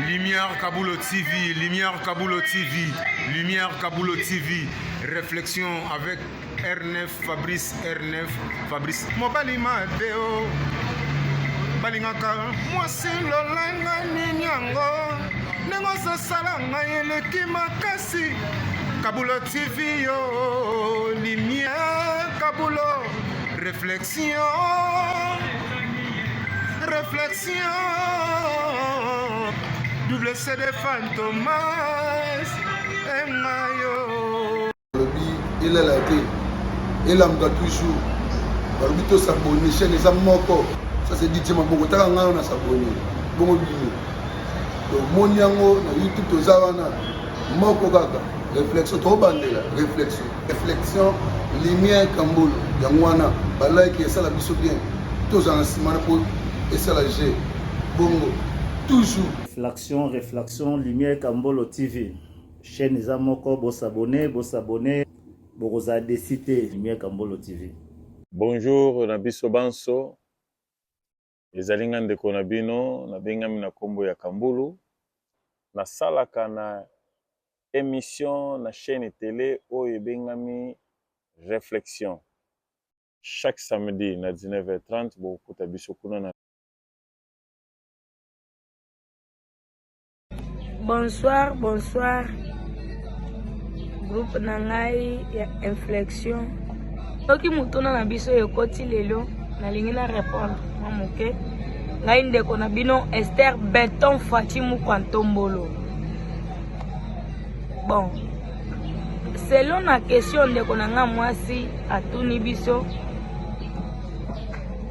Lumière Kaboulo TV, Lumière Kaboulo TV, Lumière Kaboulo TV. Réflexion avec R9 Fabrice, R9 Fabrice. Mobali Madeo, Balingaka, moi c'est l'olanga ninyango, nengosa salanga yeleki makasi. Kaboulo TV yo, Lumière Kaboulo, réflexion, réflexion. Double CD Fantomas Engayo. Il est là, il a toujours. Barbito s'abonne, chaîne les amoko. Ça c'est dit, Maboko, t'as un an à s'abonner. Bon, mon yango, YouTube, aux Zavana, Moko Gaga, réflexion, trop bandé là, réflexion, réflexion, lumière Kamboul, Yangwana, Balai qui est ça la biso bien, tous en ciment pour et ça la G, Bongo, toujours. Réflexion, Lumière Kambolo TV. Chaîne les amoko, vous s'abonner, vous avez décidé Lumière Kambolo TV. Bonjour, Nabiso Banso. Les alingan de Konabino, Nabengami na Kombo ya Kambulu. Na salaka na émission na chaîne télé Oye Bengami Réflexion. Chaque samedi na 19h30, vous pouvez biso kuna na. Bonsoir. Groupe Nangai ya Inflexion. Toki mutuna na biso yokoti lelo na lingi na répondre mamuke. Ngai ndeko na bino Esther Beton Fatimu Kwantombolo. Bon. Selon la question ndeko na nga mwasi atuni biso.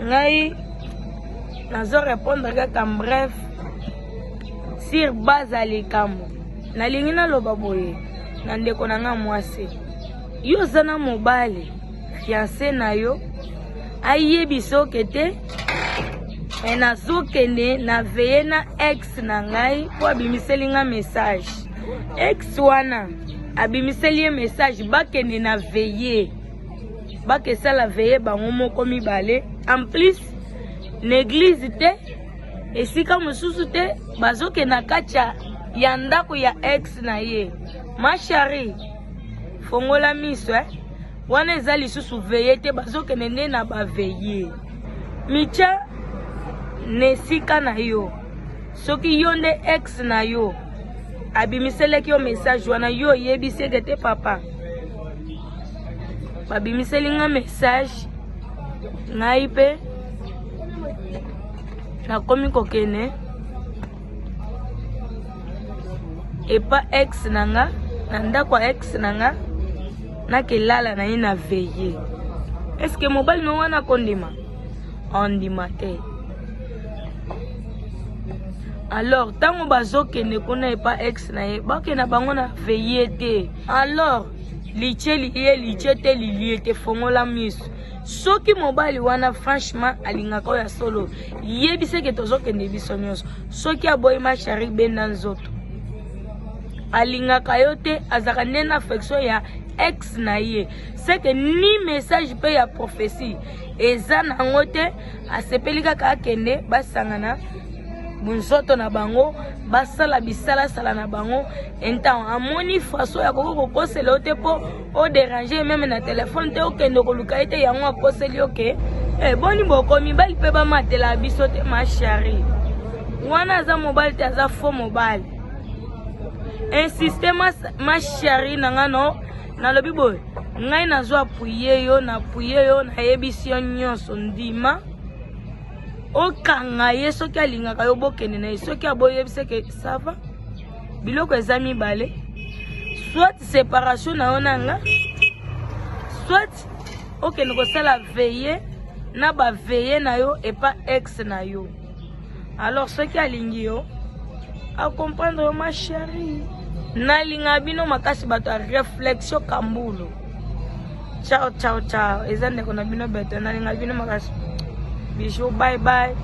Ngai nazo répondre kaka bref. Sur base à l'écamo. Na lingi na loba boye. Na ndeko na nga mwasi. Yo zana mobile. Fiancé na yo. Aye biso kete. E na zokende na veye na ex na ngai. Po abimiseli nga message. Ex wana. Abimiseli message. Bakende na veye. Bakesa la veye bango moko mibale. En plus. L'église te. Esika mususu te bazoke na kacha ya ndako ya ex na ye. Ma chérie, fongola miso wana eza lisusu veye te bazoke nende na ba veye. Micha nesika na yo. Soki yo nde ex na yo. Abimiseleki yo message wana yo yebiseke te papa. Babimiseli nga message ngai pe na komi kokene epa ex nanga na ndako ex nanga na kelala na ye na veye. Est-ce que mobile no wana kondima ondima te. Alors tango bazokende kuna epa ex na ye bakena bango na veye te. Alors liche te lilie te fongola miso. Soki mobile wana franchement alingaka ya solo yebise ke tozokende biso nyonso. Soki aboyi ma chérie benda nzoto alingaka yo te azaka nde na affection ya ex na ye. C'est que ni message pe ya prophétie eza nango te asepeli kaka akende basangana bunzoto na bango basala bisala sala na bango entant amoni façon ya koko kosela te po o déranger même na téléphone te okende koluka ete yango akoseli oke boni boko mibali pe ba matela biso te ma chérie wana za mobile te za faux mobile insiste ma chérie nanga no na lobi boy ngai nazo apuye yo na yebisi yo nyonso ndima okanga ye soki alingaka yo bokende na ye soki aboyebise ke ça va biloko eza mibale soit séparation na yo nanga soit okende kosala veye na baveye na yo epa ex na yo. Alors soki alingi yo acomprendre yo ma chérie nalinga bino makasi bato ya Réflexion Kambulu. Ciao eza ndeko na bino beto nalinga bino makasi. Bisous, bye bye.